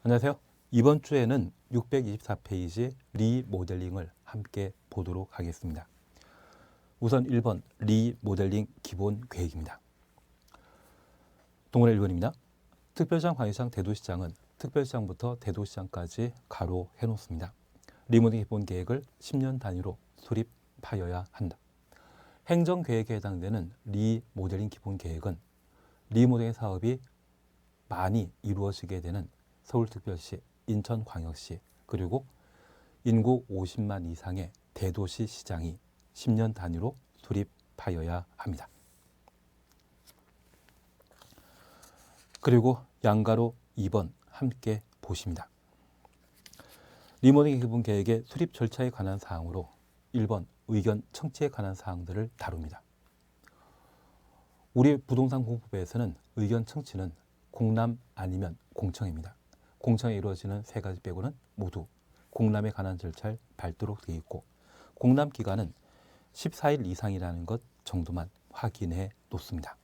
안녕하세요. 이번 주에는 624페이지 리모델링을 함께 보도록 하겠습니다. 우선 1번 리모델링 기본 계획입니다. 동그라미 1번입니다. 특별시장, 광역시장, 대도시장은 특별시장부터 대도시장까지 가로 해놓습니다. 리모델링 기본 계획을 10년 단위로 수립하여야 한다. 행정계획에 해당되는 리모델링 기본 계획은 리모델링 사업이 많이 이루어지게 되는 서울특별시, 인천광역시, 그리고 인구 50만 이상의 대도시 시장이 10년 단위로 수립하여야 합니다. 그리고 양가로 2번 함께 보십니다. 리모델링 기본 계획의 수립 절차에 관한 사항으로 1번 의견 청취에 관한 사항들을 다룹니다. 우리 부동산 공부법에서는 의견 청취는 공람 아니면 공청입니다. 공청에 이루어지는 세 가지 빼고는 모두 공람에 관한 절차를 밟도록 되어 있고, 공람 기간은 14일 이상이라는 것 정도만 확인해 놓습니다.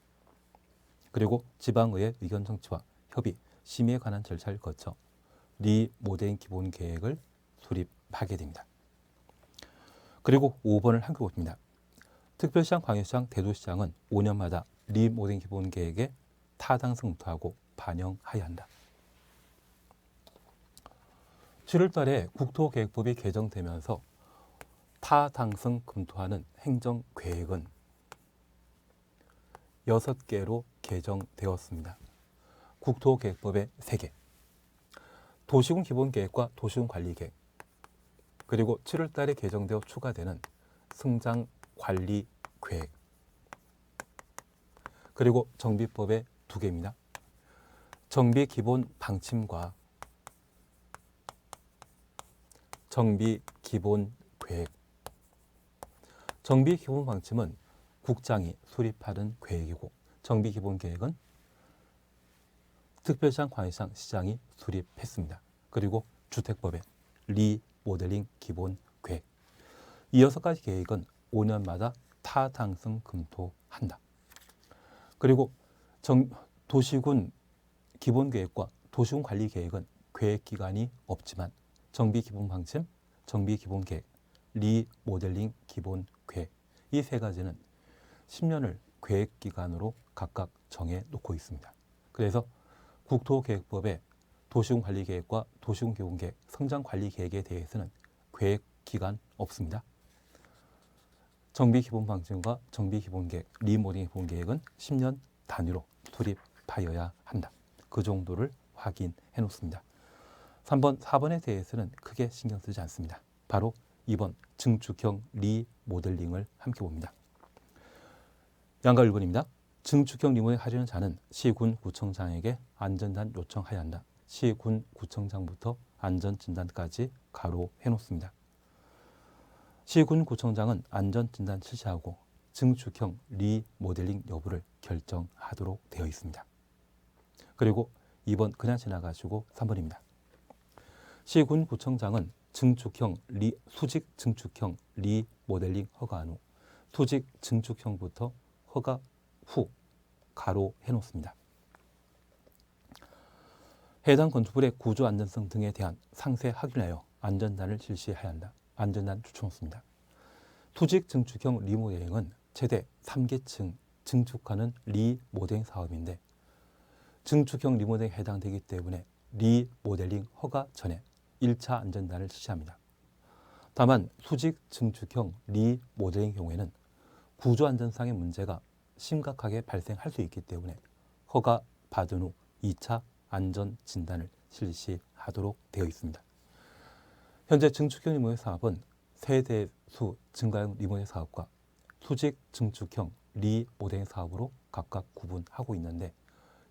그리고 지방의회 의견 청취와 협의, 심의에 관한 절차를 거쳐 리모델링 기본 계획을 수립하게 됩니다. 그리고 5번을 함께 보십니다. 특별시장, 광역시장, 대도시장은 5년마다 리모델링 기본 계획에 타당성 검토하고 반영하여야 한다. 7월 달에 국토계획법이 개정되면서 타당성 검토하는 행정계획은 6개로 개정되었습니다. 국토계획법에 3개, 도시군 기본계획과 도시군 관리계획, 그리고 7월 달에 개정되어 추가되는 성장관리계획, 그리고 정비법에 2개입니다. 정비기본방침과 정비기본계획. 정비기본방침은 국장이 수립하는 계획이고, 정비기본계획은 특별시장, 광역시장, 시장이 수립했습니다. 그리고 주택법의 리모델링 기본계획. 이 6가지 계획은 5년마다 타당성 검토한다. 그리고 도시군 기본계획과 도시군 관리계획은 계획기간이 없지만 정비기본방침, 정비기본계획, 리모델링 기본계획, 이 3가지는 10년을 계획기간으로 각각 정해 놓고 있습니다. 그래서 국토계획법의 도시군관리계획과 도시군기본계획, 성장관리계획에 대해서는 계획기간 없습니다. 정비기본방침과 정비기본계획, 리모델링 기본계획은 10년 단위로 수립하여야 한다. 그 정도를 확인해 놓습니다. 3번, 4번에 대해서는 크게 신경 쓰지 않습니다. 바로 2번 증축형 리모델링을 함께 봅니다. 양가 1번입니다. 증축형 리모델링 하려는 자는 시군 구청장에게 안전진단 요청해야 한다. 시군 구청장부터 안전진단까지 가로 해놓습니다. 시군 구청장은 안전진단 실시하고 증축형 리모델링 여부를 결정하도록 되어 있습니다. 그리고 2번 그냥 지나가시고 3번입니다. 시군 구청장은 수직 증축형 리모델링 허가한 후 수직 증축형부터 허가 후 가로 해놓습니다. 해당 건축물의 구조 안전성 등에 대한 상세 확인하여 안전단을 실시해야 한다. 안전단 추천했습니다. 수직 증축형 리모델링은 최대 3계층 증축하는 리모델링 사업인데, 증축형 리모델링에 해당되기 때문에 리모델링 허가 전에 1차 안전단을 실시합니다. 다만 수직 증축형 리모델링 경우에는 구조 안전상의 문제가 심각하게 발생할 수 있기 때문에 허가 받은 후 2차 안전 진단을 실시하도록 되어 있습니다. 현재 증축형 리모델링 사업은 세대수 증가형 리모델링 사업과 수직 증축형 리모델링 사업으로 각각 구분하고 있는데,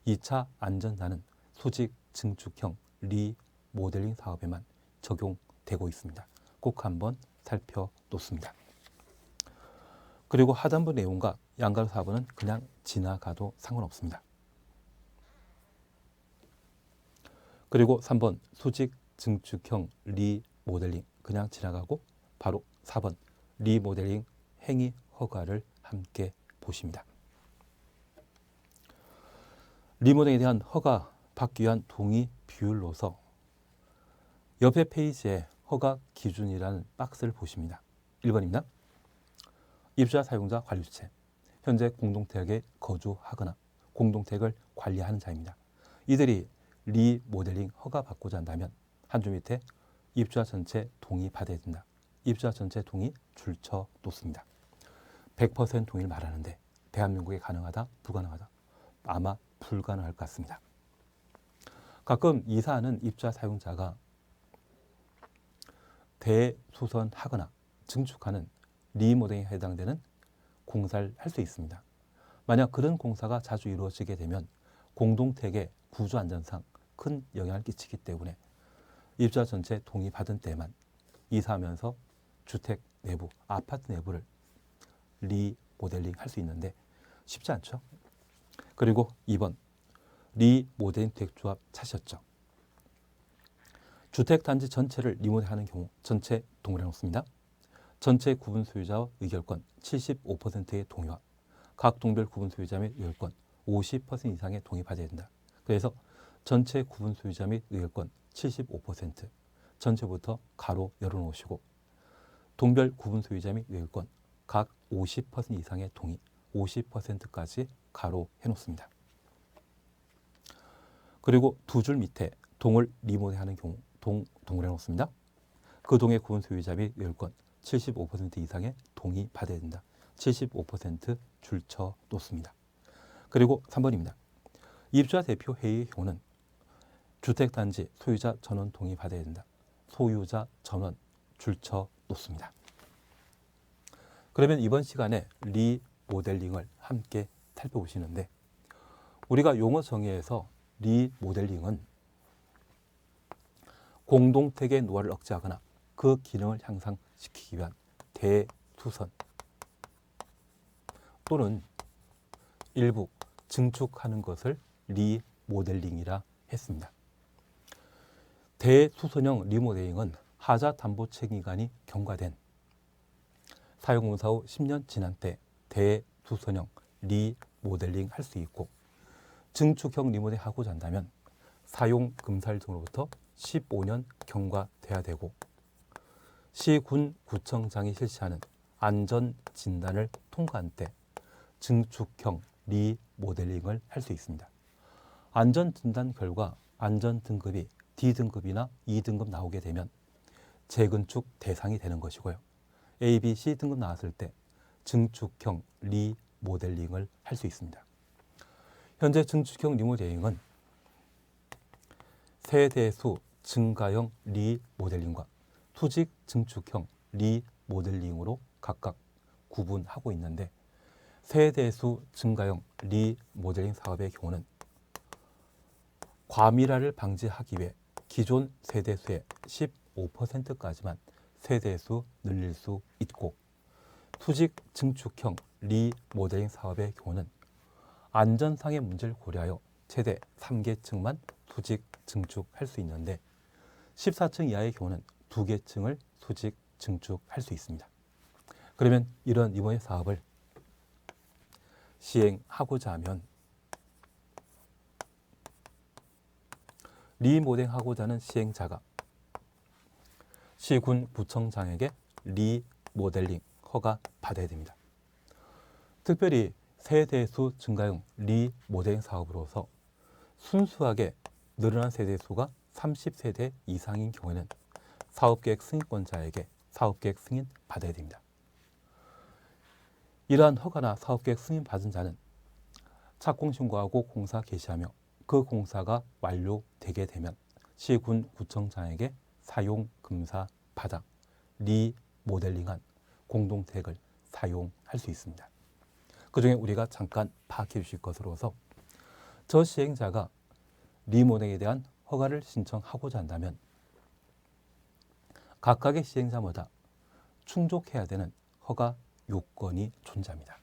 2차 안전단은 수직 증축형 리모델링 사업에만 적용되고 있습니다. 꼭 한번 살펴놓습니다. 그리고 하단부 내용과 양가로 4번은 그냥 지나가도 상관없습니다. 그리고 3번 수직 증축형 리모델링 그냥 지나가고 바로 4번 리모델링 행위 허가를 함께 보십니다. 리모델링에 대한 허가 받기 위한 동의 비율로서 옆에 페이지에 허가 기준이라는 박스를 보십니다. 1번입니다. 입주자 사용자 관리 주체. 현재 공동택에 거주하거나 공동택을 관리하는 자입니다. 이들이 리모델링 허가 받고자 한다면 한 줄 밑에 입주자 전체 동의 받아야 된다. 입주자 전체 동의 줄쳐 놓습니다. 100% 동의를 말하는데 대한민국에 가능하다? 불가능하다? 아마 불가능할 것 같습니다. 가끔 이사하는 입주자 사용자가 대수선하거나 증축하는 리모델링에 해당되는 공사를 할 수 있습니다. 만약 그런 공사가 자주 이루어지게 되면 공동택의 구조 안전상 큰 영향을 끼치기 때문에 입주자 전체 동의 받은 때만 이사하면서 주택 내부, 아파트 내부를 리모델링 할 수 있는데 쉽지 않죠. 그리고 2번 리모델링 주택조합 찾으셨죠. 주택단지 전체를 리모델하는 경우 전체 동의를 해놓습니다. 전체 구분 소유자와 의결권 75%의 동의와 각 동별 구분 소유자 및 의결권 50% 이상의 동의 받아야 된다. 그래서 전체 구분 소유자 및 의결권 75% 전체부터 가로 열어놓으시고 동별 구분 소유자 및 의결권 각 50% 이상의 동의 50%까지 가로 해놓습니다. 그리고 두 줄 밑에 동을 리모델하는 경우 동을 해놓습니다. 그 동의 구분 소유자 및 의결권 75% 이상의 동의 받아야 된다. 75% 줄쳐 놓습니다. 그리고 3번입니다. 입주자 대표 회의의 경우는 주택단지 소유자 전원 동의 받아야 된다. 소유자 전원 줄쳐 놓습니다. 그러면 이번 시간에 리모델링을 함께 살펴보시는데 우리가 용어 정의에서 리모델링은 공동택의 노화를 억제하거나 그 기능을 향상시키기 위한 대수선 또는 일부 증축하는 것을 리모델링이라 했습니다. 대수선형 리모델링은 하자담보책임기간이 경과된 사용공사 후 10년 지난 때 대수선형 리모델링 할 수 있고 증축형 리모델링 하고자 한다면 사용금살 등으로부터 15년 경과돼야 되고 시군 구청장이 실시하는 안전진단을 통과한 때 증축형 리모델링을 할 수 있습니다. 안전진단 결과 안전등급이 D등급이나 E등급 나오게 되면 재건축 대상이 되는 것이고요. A, B, C등급 나왔을 때 증축형 리모델링을 할 수 있습니다. 현재 증축형 리모델링은 세대수 증가형 리모델링과 투직 증축형 리모델링으로 각각 구분하고 있는데 세대수 증가형 리모델링 사업의 경우는 과밀화를 방지하기 위해 기존 세대수의 15%까지만 세대수 늘릴 수 있고 투직 증축형 리모델링 사업의 경우는 안전상의 문제를 고려하여 최대 3계층만 수직 증축할 수 있는데 14층 이하의 경우는 2계층을 수직 증축할 수 있습니다. 그러면 이런 이번의 사업을 시행하고자 하면 리모델링하고자 하는 시행자가 시군 구청장에게 리모델링 허가 받아야 됩니다. 특별히 세대수 증가형 리모델링 사업으로서 순수하게 늘어난 세대수가 30세대 이상인 경우에는 사업계획 승인권자에게 사업계획 승인 받아야 됩니다. 이러한 허가나 사업계획 승인 받은 자는 착공 신고하고 공사 개시하며 그 공사가 완료되게 되면 시군 구청장에게 사용금사 받아 리모델링한 공동택을 사용할 수 있습니다. 그 중에 우리가 잠깐 파악해 주실 것으로서 저 시행자가 리모델링에 대한 허가를 신청하고자 한다면 각각의 시행자마다 충족해야 되는 허가 요건이 존재합니다.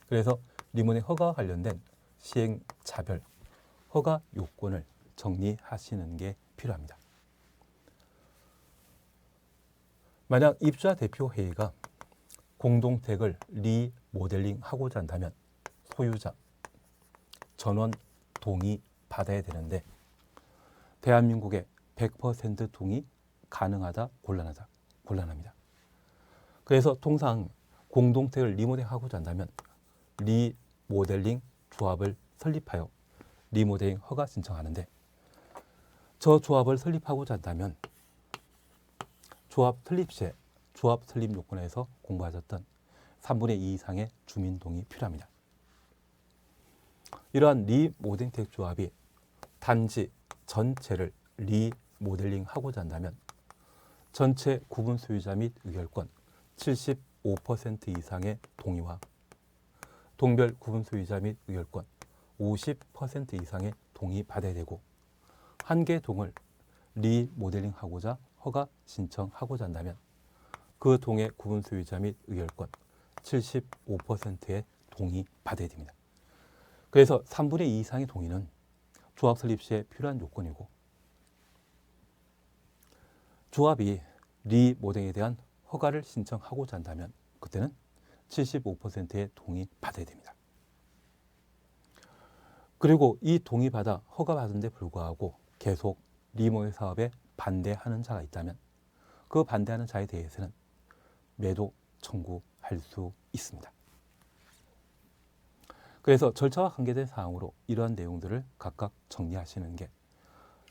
그래서 리모델링 허가와 관련된 시행자별 허가 요건을 정리하시는 게 필요합니다. 만약 입주자 대표회의가 공동택을 리모델링 하고자 한다면 소유자, 전원 동의받아야 되는데 대한민국의 100% 동의 가능하다, 곤란합니다. 그래서 통상 공동택을 리모델링하고자 한다면 리모델링 조합을 설립하여 리모델링 허가 신청하는데, 저 조합을 설립하고자 한다면 조합 설립 시에 조합 설립 요건에서 공부하셨던 3분의 2 이상의 주민 동의 필요합니다. 이러한 리모델링 택 조합이 단지 전체를 리모델링 하고자 한다면 전체 구분 소유자 및 의결권 75% 이상의 동의와 동별 구분 소유자 및 의결권 50% 이상의 동의 받아야 되고, 한 개 동을 리모델링 하고자 허가 신청하고자 한다면 그 동의 구분 소유자 및 의결권 75%의 동의 받아야 됩니다. 그래서 3분의 2 이상의 동의는 조합 설립 시에 필요한 요건이고, 조합이 리모델링에 대한 허가를 신청하고자 한다면 그때는 75%의 동의 받아야 됩니다. 그리고 이 동의받아 허가받은 데 불구하고 계속 리모델링 사업에 반대하는 자가 있다면 그 반대하는 자에 대해서는 매도 청구할 수 있습니다. 그래서 절차와 관계된 사항으로 이러한 내용들을 각각 정리하시는 게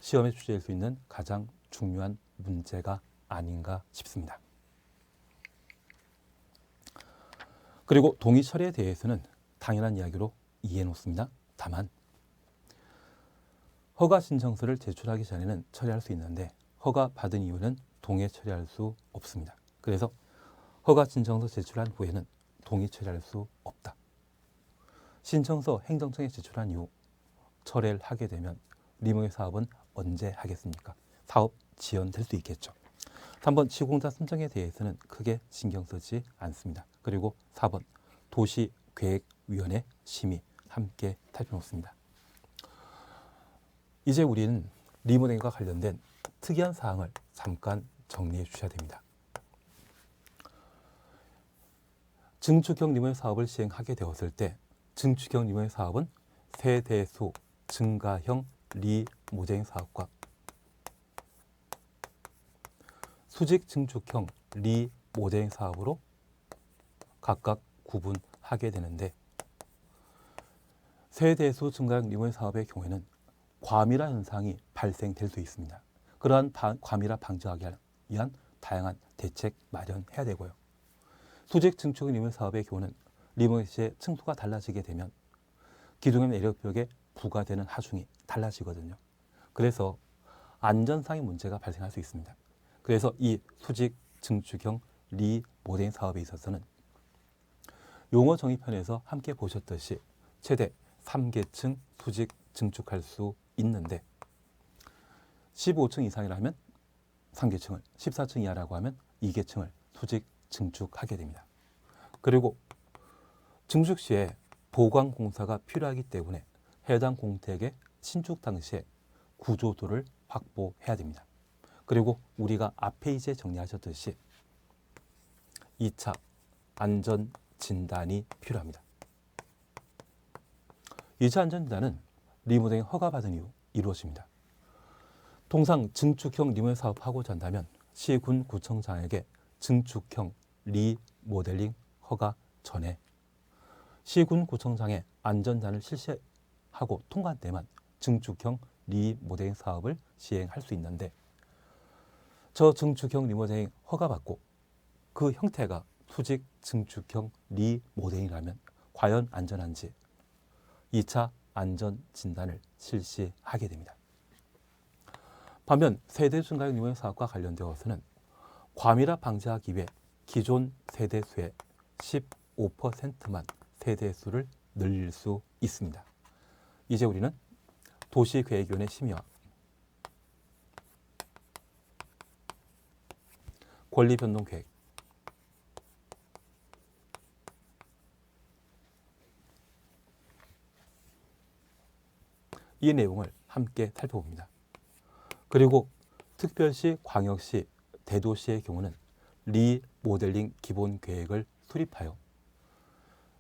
시험에 출제될 수 있는 가장 중요한 문제가 아닌가 싶습니다. 그리고 동의 처리에 대해서는 당연한 이야기로 이해해 놓습니다. 다만 허가 신청서를 제출하기 전에는 처리할 수 있는데 허가 받은 이후는 동의 처리할 수 없습니다. 그래서 허가 신청서 제출한 후에는 동의 처리할 수 없다. 신청서 행정청에 제출한 이후 철회를 하게 되면 리모델링 사업은 언제 하겠습니까? 사업 지연될 수 있겠죠. 3번 시공자 선정에 대해서는 크게 신경 쓰지 않습니다. 그리고 4번 도시계획위원회 심의 함께 살펴놓습니다. 이제 우리는 리모델링과 관련된 특이한 사항을 잠깐 정리해 주셔야 됩니다. 증축형 리모델링 사업을 시행하게 되었을 때 증축형 리모델링 사업은 세대수 증가형 리모델링 사업과 수직 증축형 리모델링 사업으로 각각 구분하게 되는데, 세대수 증가형 리모델링 사업의 경우에는 과밀화 현상이 발생될 수 있습니다. 그러한 과밀화 방지하기 위한 다양한 대책 마련해야 되고요. 수직 증축형 리모델링 사업의 경우는 리모델링 시에 층수가 달라지게 되면 기둥의 내력벽에 부과되는 하중이 달라지거든요. 그래서 안전상의 문제가 발생할 수 있습니다. 그래서 이 수직 증축형 리모델링 사업에 있어서는 용어 정의편에서 함께 보셨듯이 최대 3계층 수직 증축할 수 있는데 15층 이상이라면 3계층을, 14층 이하라고 하면 2계층을 수직 증축하게 됩니다. 그리고 증축 시에 보강 공사가 필요하기 때문에 해당 공택의 신축 당시에 구조도를 확보해야 됩니다. 그리고 우리가 앞에 이제 정리하셨듯이 2차 안전 진단이 필요합니다. 2차 안전 진단은 리모델링 허가받은 이후 이루어집니다. 통상 증축형 리모델링 사업하고자 한다면 시군 구청장에게 증축형 리모델링 허가 전에 시군 구청장의 안전단을 실시하고 통과한 때만 증축형 리모델링 사업을 시행할 수 있는데, 저 증축형 리모델링 허가받고 그 형태가 수직 증축형 리모델링이라면 과연 안전한지 2차 안전 진단을 실시하게 됩니다. 반면 세대수 증가형 리모델링 사업과 관련되어서는 과밀화 방지하기 위해 기존 세대수의 15%만 세대수를 늘릴 수 있습니다. 이제 우리는 도시계획위원회 심의와 권리변동계획, 이 내용을 함께 살펴봅니다. 그리고 특별시, 광역시, 대도시의 경우는 리모델링 기본계획을 수립하여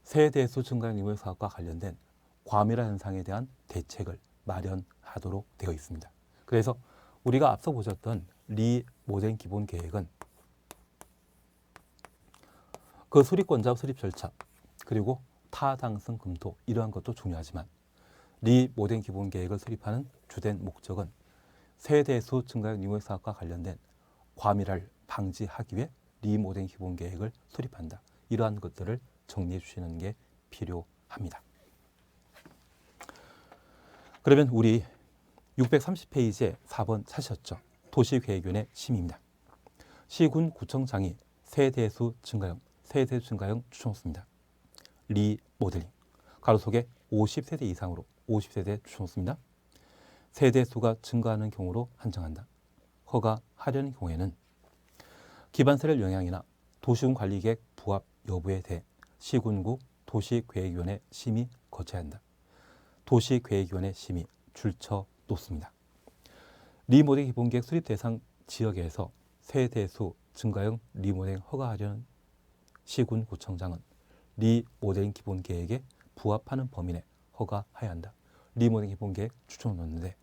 세대수 증가형 리모델링 사업과 관련된 과밀화 현상에 대한 대책을 마련하도록 되어 있습니다. 그래서 우리가 앞서 보셨던 리 모델링 기본 계획은 그 수립권자 수립 절차 그리고 타당성 검토 이러한 것도 중요하지만 리 모델링 기본 계획을 수립하는 주된 목적은 세대수 증가형 리모델링 사업과 관련된 과밀화를 방지하기 위해 리 모델링 기본 계획을 수립한다. 이러한 것들을 정리해 주시는 게 필요합니다. 그러면 우리 630페이지에 4번 찾으셨죠? 도시계획위원회 심의입니다. 시군 구청장이 세대수 증가형 추천호수입니다. 리 모델링 가로 속에 50세대 이상으로 50세대 추천호수입니다. 세대수가 증가하는 경우로 한정한다. 허가하려는 경우에는 기반세를 영향이나 도시군 관리계획 부합 여부에 대해 시군구 도시계획위원회 심의 거쳐야 한다. 도시계획위원회 심의 줄쳐 놓습니다. 리모델링 기본계획 수립 대상 지역에서 세대수 증가형 리모델링 허가하려는 시군구청장은 리모델링 기본계획에 부합하는 범위 내 허가해야 한다. 리모델링 기본계획 추천을 넣는데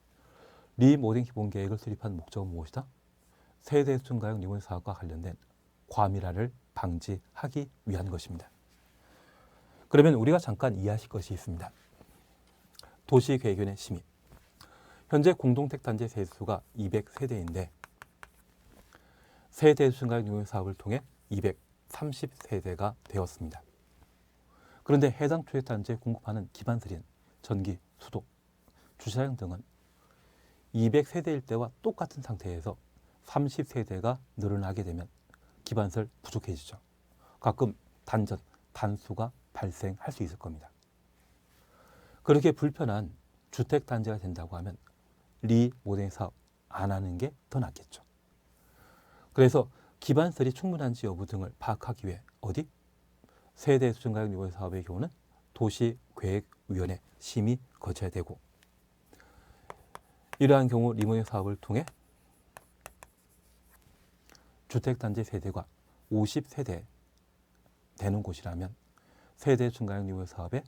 리모델링 기본계획을 수립한 목적은 무엇이다? 세대수 증가형 리모델링 사업과 관련된 과밀화를 방지하기 위한 것입니다. 그러면 우리가 잠깐 이해하실 것이 있습니다. 도시계획위원회 심의. 현재 공동택단지 세대수가 200세대인데 세대수 증가형 리모델링 사업을 통해 230세대가 되었습니다. 그런데 해당 주택단지에 공급하는 기반설인 전기, 수도, 주차장 등은 200세대일 때와 똑같은 상태에서 30세대가 늘어나게 되면 기반설 부족해지죠. 가끔 단전, 단수가 발생할 수 있을 겁니다. 그렇게 불편한 주택단지가 된다고 하면 리모델링 사업 안 하는 게 더 낫겠죠. 그래서 기반설이 충분한지 여부 등을 파악하기 위해 어디? 세대수 증가형 리모델링 사업의 경우는 도시계획위원회 심의 거쳐야 되고 이러한 경우 리모델링 사업을 통해 주택단지 세대가 50세대 되는 곳이라면 세대 증가형 리모델링 사업에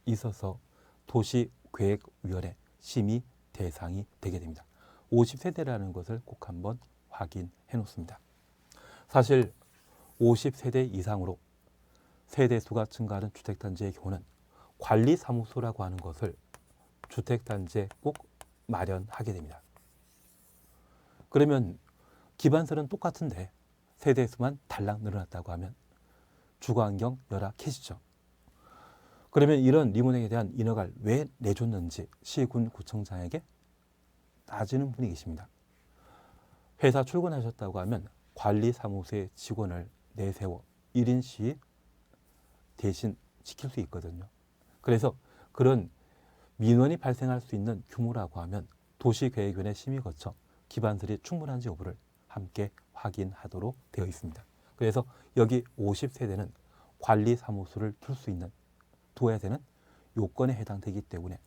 있어서 도시계획위원회 심의 대상이 되게 됩니다. 50세대라는 것을 꼭 한번 확인해 놓습니다. 사실 50세대 이상으로 세대수가 증가하는 주택단지의 경우는 관리사무소라고 하는 것을 주택단지에 꼭 마련하게 됩니다. 그러면 기반설은 똑같은데 세대수만 달랑 늘어났다고 하면 주거환경 열악해지죠. 그러면 이런 리모델링에 대한 인허가를 왜 내줬는지 시군구청장에게 따지는 분이 계십니다. 회사 출근하셨다고 하면 관리사무소에 직원을 내세워 1인 시위 대신 지킬 수 있거든요. 그래서 그런 민원이 발생할 수 있는 규모라고 하면 도시계획위원회 심의 거쳐 기반설이 충분한지 여부를 함께 확인하도록 되어 있습니다. 그래서 여기 50세대는 관리사무소를 둬야 되는 요건에 해당되기 때문에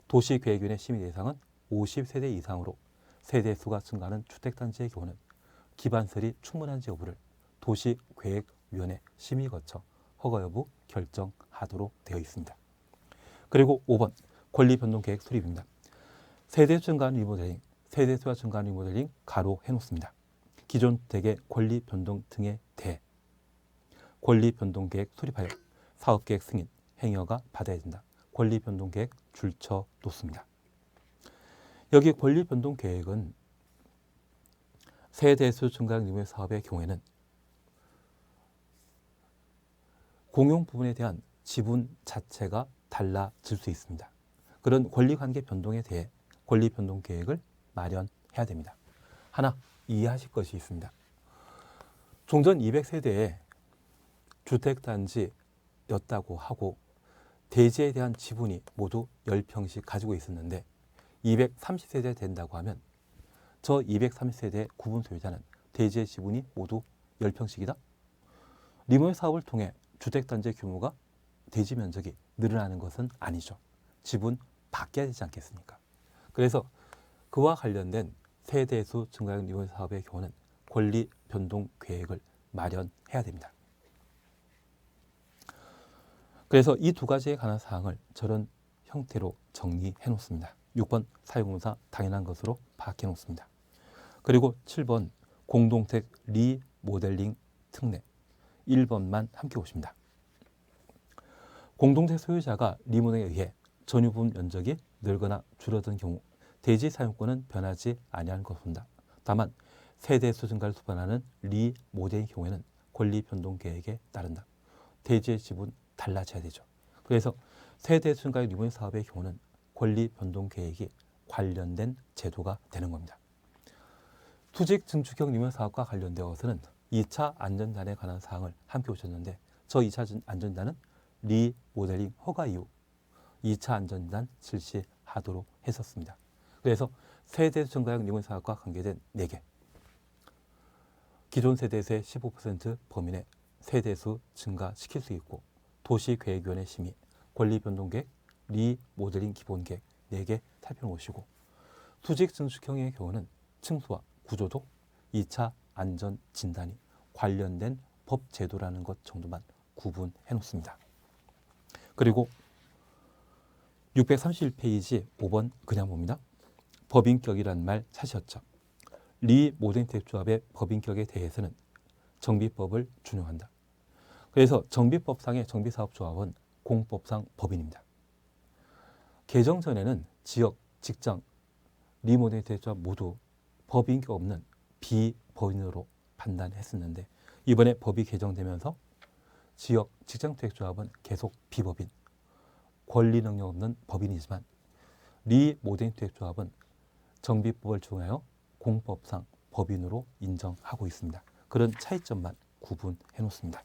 도시계획위원회 심의 대상은 50세대 이상으로 세대수가 증가하는 주택단지의 경우는 기반설이 충분한지 여부를 도시계획위원회 심의 거쳐 허가 여부 결정하도록 되어 있습니다. 그리고 5번 권리변동계획 수립입니다. 세대수 증가하는 리모델링, 세대수가 증가하는 리모델링 가로 해놓습니다. 기존 주택의 권리변동 등에 대해 권리변동계획 수립하여 사업계획 승인, 행위허가 받아야 된다. 권리변동계획 줄쳐 놓습니다. 여기 권리변동계획은 세대수 증가형 리모델링 사업의 경우에는 공용 부분에 대한 지분 자체가 달라질 수 있습니다. 그런 권리관계 변동에 대해 권리변동계획을 마련해야 됩니다. 하나 이해하실 것이 있습니다. 종전 200세대의 주택단지였다고 하고 대지에 대한 지분이 모두 10평씩 가지고 있었는데 230세대 된다고 하면 저 230세대의 구분 소유자는 대지의 지분이 모두 10평씩이다? 리모델링 사업을 통해 주택단지의 규모가 대지 면적이 늘어나는 것은 아니죠. 지분 바뀌어야 되지 않겠습니까? 그래서 그와 관련된 세대수 증가형 리모델링 사업의 경우는 권리 변동 계획을 마련해야 됩니다. 그래서 이 두 가지에 관한 사항을 저는 형태로 정리해 놓습니다. 6번 사용검사 당연한 것으로 파악해 놓습니다. 그리고 7번 공동택 리모델링 특례 1번만 함께 보십니다. 공동택 소유자가 리모델링에 의해 전유 부분 면적이 늘거나 줄어든 경우 대지 사용권은 변하지 아니하는 것을 본다. 다만 세대수 증가를 수반하는 리모델링 경우에는 권리 변동 계획에 따른다. 대지의 지분 달라져야 되죠. 그래서 세대수 증가의 리모델링 사업의 경우는 권리 변동 계획이 관련된 제도가 되는 겁니다. 투직 증축형 리모델링 사업과 관련되어서는 2차 안전단에 관한 사항을 함께 보셨는데 저 2차 안전단은 리모델링 허가 이후 2차 안전단 실시하도록 했었습니다. 그래서 세대수 증가형 리모델링 사업과 관계된 4개 기존 세대수의 15% 범위 내 세대수 증가시킬 수 있고 도시계획위원회 심의, 권리변동계획, 리모델링 기본계획 4개 살펴보시고 투직 증축형의 경우는 층수와 구조도 2차 안전 진단이 관련된 법 제도라는 것 정도만 구분해 놓습니다. 그리고 631페이지 5번 그냥 봅니다. 법인격이란 말 사실었죠. 리모델링 조합의 법인격에 대해서는 정비법을 준용한다. 그래서 정비법상의 정비사업조합은 공법상 법인입니다. 개정 전에는 지역, 직장, 리모델링 조합 모두 법인격 없는 비법인으로 판단했었는데 이번에 법이 개정되면서 지역, 직장 조합은 계속 비법인, 권리 능력 없는 법인이지만 리모델링 조합은 정비법을 적용하여 공법상 법인으로 인정하고 있습니다. 그런 차이점만 구분해 놓습니다.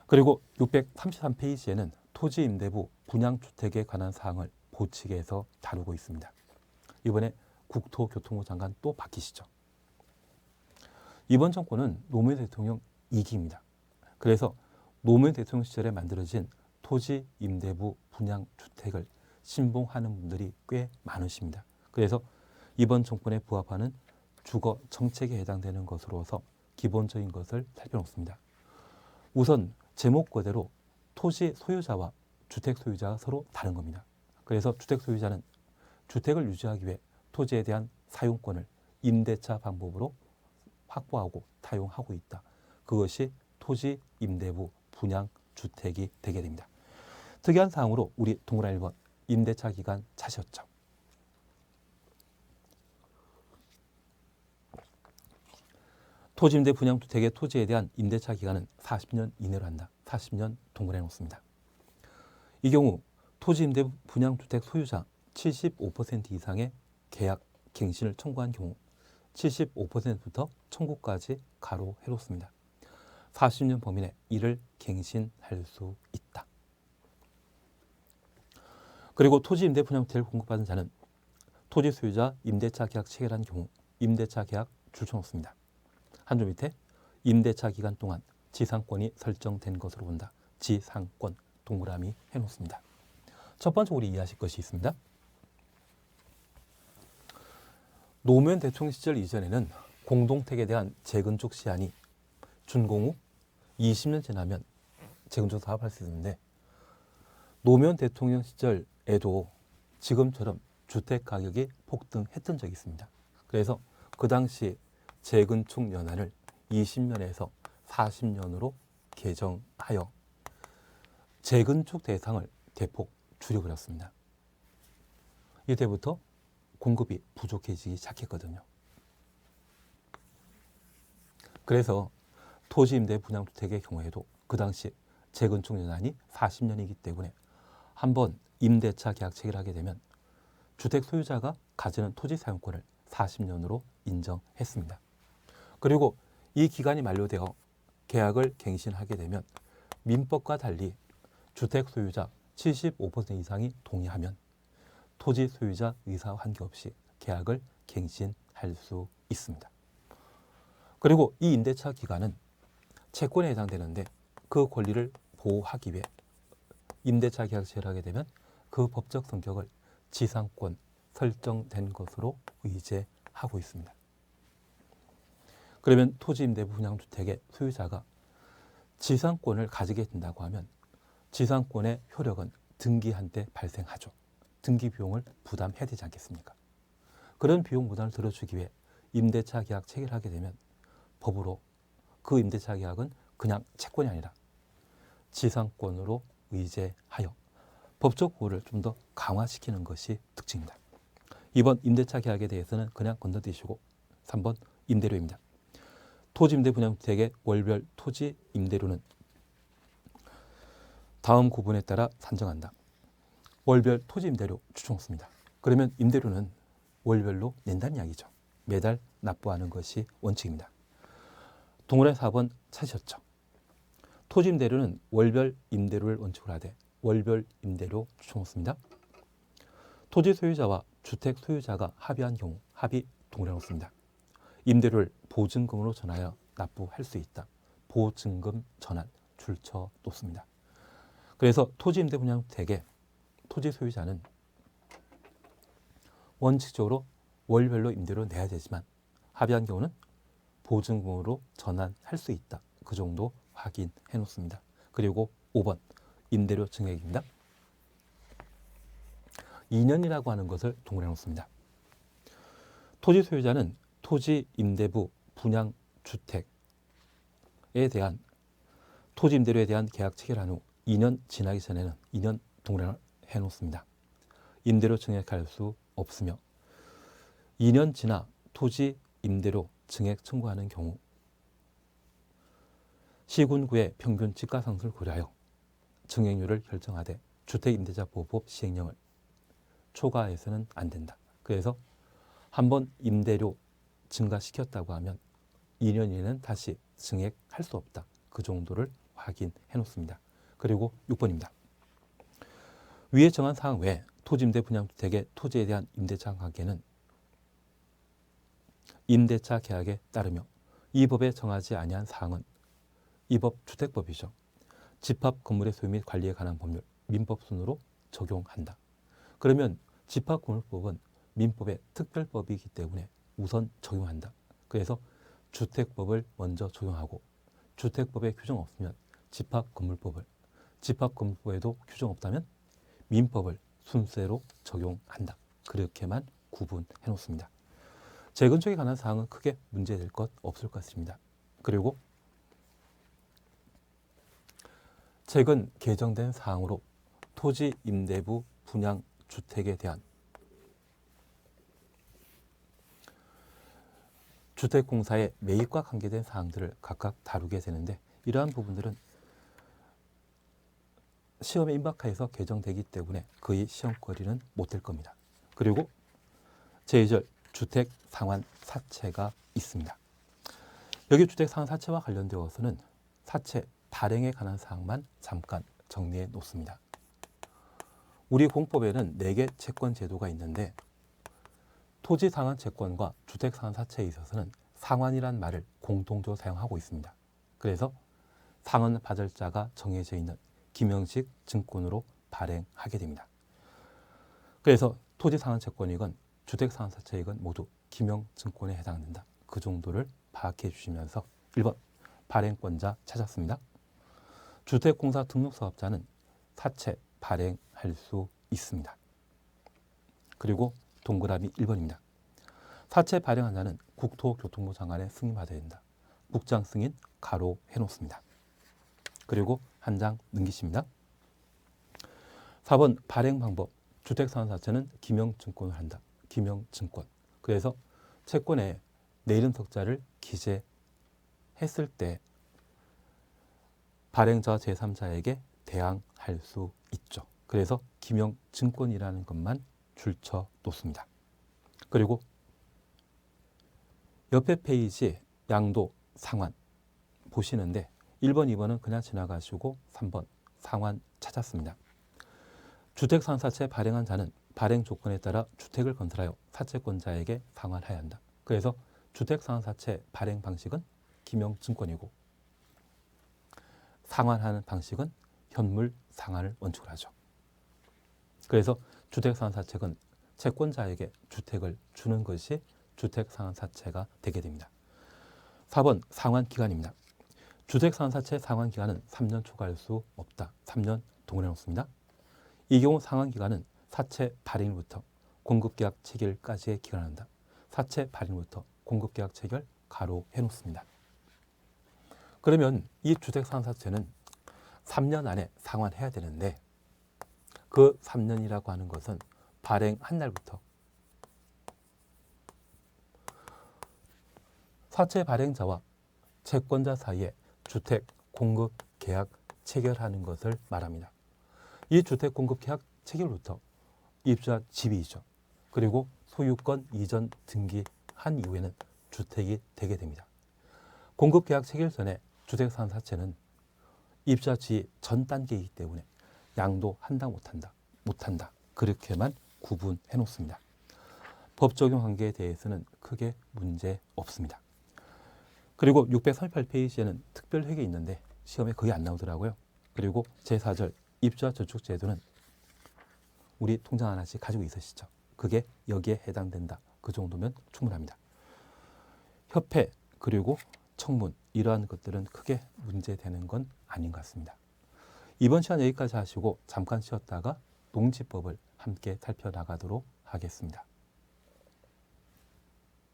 그리고 633페이지에는 토지임대부 분양주택에 관한 사항을 보칙에서 다루고 있습니다. 이번에 국토교통부 장관 또 바뀌시죠. 이번 정권은 노무현 대통령 2기입니다. 그래서 노무현 대통령 시절에 만들어진 토지임대부 분양주택을 신봉하는 분들이 꽤 많으십니다. 그래서 이번 정권에 부합하는 주거 정책에 해당되는 것으로서 기본적인 것을 살펴놓습니다. 우선 제목 그대로 토지 소유자와 주택 소유자가 서로 다른 겁니다. 그래서 주택 소유자는 주택을 유지하기 위해 토지에 대한 사용권을 임대차 방법으로 확보하고 타용하고 있다. 그것이 토지 임대부 분양 주택이 되게 됩니다. 특이한 사항으로 우리 동그라미 1번 임대차 기간 차셨죠. 토지임대 분양주택의 토지에 대한 임대차 기간은 40년 이내로 한다. 40년 동그라미 놓습니다. 이 경우 토지임대 분양주택 소유자 75% 이상의 계약 갱신을 청구한 경우 75%부터 청구까지 가로 해놓습니다. 40년 범위 내 이를 갱신할 수 있다. 그리고 토지임대 분양주택을 공급받은 자는 토지 소유자 임대차 계약 체결한 경우 임대차 계약 줄쳐놓습니다. 한 줄 밑에 임대차 기간 동안 지상권이 설정된 것으로 본다. 지상권 동그라미 해놓습니다. 첫 번째 우리 이해하실 것이 있습니다. 노무현 대통령 시절 이전에는 공동택에 대한 재건축 시한이 준공 후 20년 지나면 재건축 사업할 수 있는데 노무현 대통령 시절에도 지금처럼 주택 가격이 폭등했던 적이 있습니다. 그래서 그 당시 재건축 연한을 20년에서 40년으로 개정하여 재건축 대상을 대폭 줄여버렸습니다. 이때부터 공급이 부족해지기 시작했거든요. 그래서 토지임대 분양주택의 경우에도 그 당시 재건축 연한이 40년이기 때문에 한번 임대차 계약 체결하게 되면 주택 소유자가 가지는 토지 사용권을 40년으로 인정했습니다. 그리고 이 기간이 만료되어 계약을 갱신하게 되면 민법과 달리 주택 소유자 75% 이상이 동의하면 토지 소유자 의사와 관계없이 계약을 갱신할 수 있습니다. 그리고 이 임대차 기간은 채권에 해당되는데 그 권리를 보호하기 위해 임대차 계약 체결하게 되면 그 법적 성격을 지상권 설정된 것으로 의제하고 있습니다. 그러면 토지임대부 분양주택의 소유자가 지상권을 가지게 된다고 하면 지상권의 효력은 등기한때 발생하죠. 등기 비용을 부담해야 되지 않겠습니까? 그런 비용 부담을 들어주기 위해 임대차 계약 체결하게 되면 법으로 그 임대차 계약은 그냥 채권이 아니라 지상권으로 의제하여 법적 보호를 좀 더 강화시키는 것이 특징입니다. 2번 임대차 계약에 대해서는 그냥 건너뛰시고 3번 임대료입니다. 토지 임대 분양주택의 월별 토지 임대료는 다음 구분에 따라 산정한다. 월별 토지 임대료 추천없습니다. 그러면 임대료는 월별로 낸다는 이야기죠. 매달 납부하는 것이 원칙입니다. 동그라미 4번 찾으셨죠? 토지 임대료는 월별 임대료를 원칙으로 하되 월별 임대료 추천없습니다. 토지 소유자와 주택 소유자가 합의한 경우 합의 동그라미 없습니다. 임대료를 보증금으로 전하여 납부할 수 있다. 보증금 전환 줄쳐 놓습니다. 그래서 토지 임대 분양주택의 토지 소유자는 원칙적으로 월별로 임대료 내야 되지만 합의한 경우는 보증금으로 전환할 수 있다. 그 정도 확인해 놓습니다. 그리고 5번 임대료 증액입니다. 2년이라고 하는 것을 동그라미 놓습니다. 토지 소유자는 토지 임대부 분양주택에 대한 토지 임대료에 대한 계약 체결한 후 2년 지나기 전에는 2년 동그라미 해놓습니다. 임대료 증액할 수 없으며 2년 지나 토지 임대료 증액 청구하는 경우 시군구의 평균 지가 상승을 고려하여 증액률을 결정하되 주택임대차보호법 시행령을 초과해서는 안 된다. 그래서 한번 임대료 증가시켰다고 하면 2년 이내는 다시 증액할 수 없다. 그 정도를 확인해 놓습니다. 그리고 6번입니다. 위에 정한 사항 외에 토지임대 분양주택의 토지에 대한 임대차 관계는 임대차 계약에 따르며 이 법에 정하지 아니한 사항은 이 법 주택법이죠. 집합 건물의 소유 및 관리에 관한 법률 민법 순으로 적용한다. 그러면 집합건물법은 민법의 특별법이기 때문에 우선 적용한다. 그래서 주택법을 먼저 적용하고 주택법에 규정 없으면 집합건물법을, 집합건물법에도 규정 없다면 민법을 순서대로 적용한다. 그렇게만 구분해 놓습니다. 재건축에 관한 사항은 크게 문제될 것 없을 것 같습니다. 그리고 최근 개정된 사항으로 토지 임대부 분양주택에 대한 주택공사의 매입과 관계된 사항들을 각각 다루게 되는데 이러한 부분들은 시험에 임박하여서 개정되기 때문에 거의 시험거리는 못 될 겁니다. 그리고 제2절 주택 상환 사채가 있습니다. 여기 주택 상환 사채와 관련되어서는 사채 발행에 관한 사항만 잠깐 정리해 놓습니다. 우리 공법에는 4개 채권 제도가 있는데 토지 상환 채권과 주택 상환 사채에 있어서는 상환이란 말을 공통적으로 사용하고 있습니다. 그래서 상환 받을 자가 정해져 있는 김영식 증권으로 발행하게 됩니다. 그래서 토지 상환 채권이건 주택 상환 사채이건 모두 김영증권에 해당된다. 그 정도를 파악해 주시면서 1번 발행권자 찾았습니다. 주택공사 등록사업자는 사채 발행할 수 있습니다. 그리고 동그라미 1번입니다. 사채 발행한 자는 국토교통부 장관의 승인받아야 된다. 국장 승인 가로 해놓습니다. 그리고 한 장 넘기십니다. 4번 발행 방법. 주택상환사채는 김영증권을 한다. 김영증권. 그래서 채권에 내 이름 석자를 기재했을 때 발행자 제3자에게 대항할 수 있죠. 그래서 김영증권이라는 것만 줄쳐 놓습니다. 그리고 옆에 페이지 양도 상환 보시는데 1번, 2번은 그냥 지나가시고 3번 상환 찾았습니다. 주택상환사채 발행한 자는 발행 조건에 따라 주택을 건설하여 사채권자에게 상환해야 한다. 그래서 주택상환사채 발행 방식은 김영증권이고 상환하는 방식은 현물 상환을 원칙으로 하죠. 그래서 주택상환사채는 채권자에게 주택을 주는 것이 주택상환사채가 되게 됩니다. 4번 상환기간입니다. 주택상환사채 상환기간은 3년 초과할 수 없다. 3년 동일해 놓습니다. 이 경우 상환기간은 사채 발행일부터 공급계약 체결까지에 기간한다. 사채 발행일부터 공급계약 체결 가로해 놓습니다. 그러면 이 주택상환사채는 3년 안에 상환해야 되는데 그 3년이라고 하는 것은 발행한 날부터 사채 발행자와 채권자 사이에 주택 공급 계약 체결하는 것을 말합니다. 이 주택 공급 계약 체결부터 입주자 지위이죠. 그리고 소유권 이전 등기한 이후에는 주택이 되게 됩니다. 공급 계약 체결 전에 주택상환사채는 입주자 지위 전 단계이기 때문에 양도한다 못한다 그렇게만 구분해 놓습니다. 법 적용 관계에 대해서는 크게 문제 없습니다. 그리고 638페이지에는 특별회계 있는데 시험에 거의 안 나오더라고요. 그리고 제4절 입주자 저축제도는 우리 통장 하나씩 가지고 있으시죠. 그게 여기에 해당된다. 그 정도면 충분합니다. 협회 그리고 청문 이러한 것들은 크게 문제되는 건 아닌 것 같습니다. 이번 시간 여기까지 하시고 잠깐 쉬었다가 농지법을 함께 살펴나가도록 하겠습니다.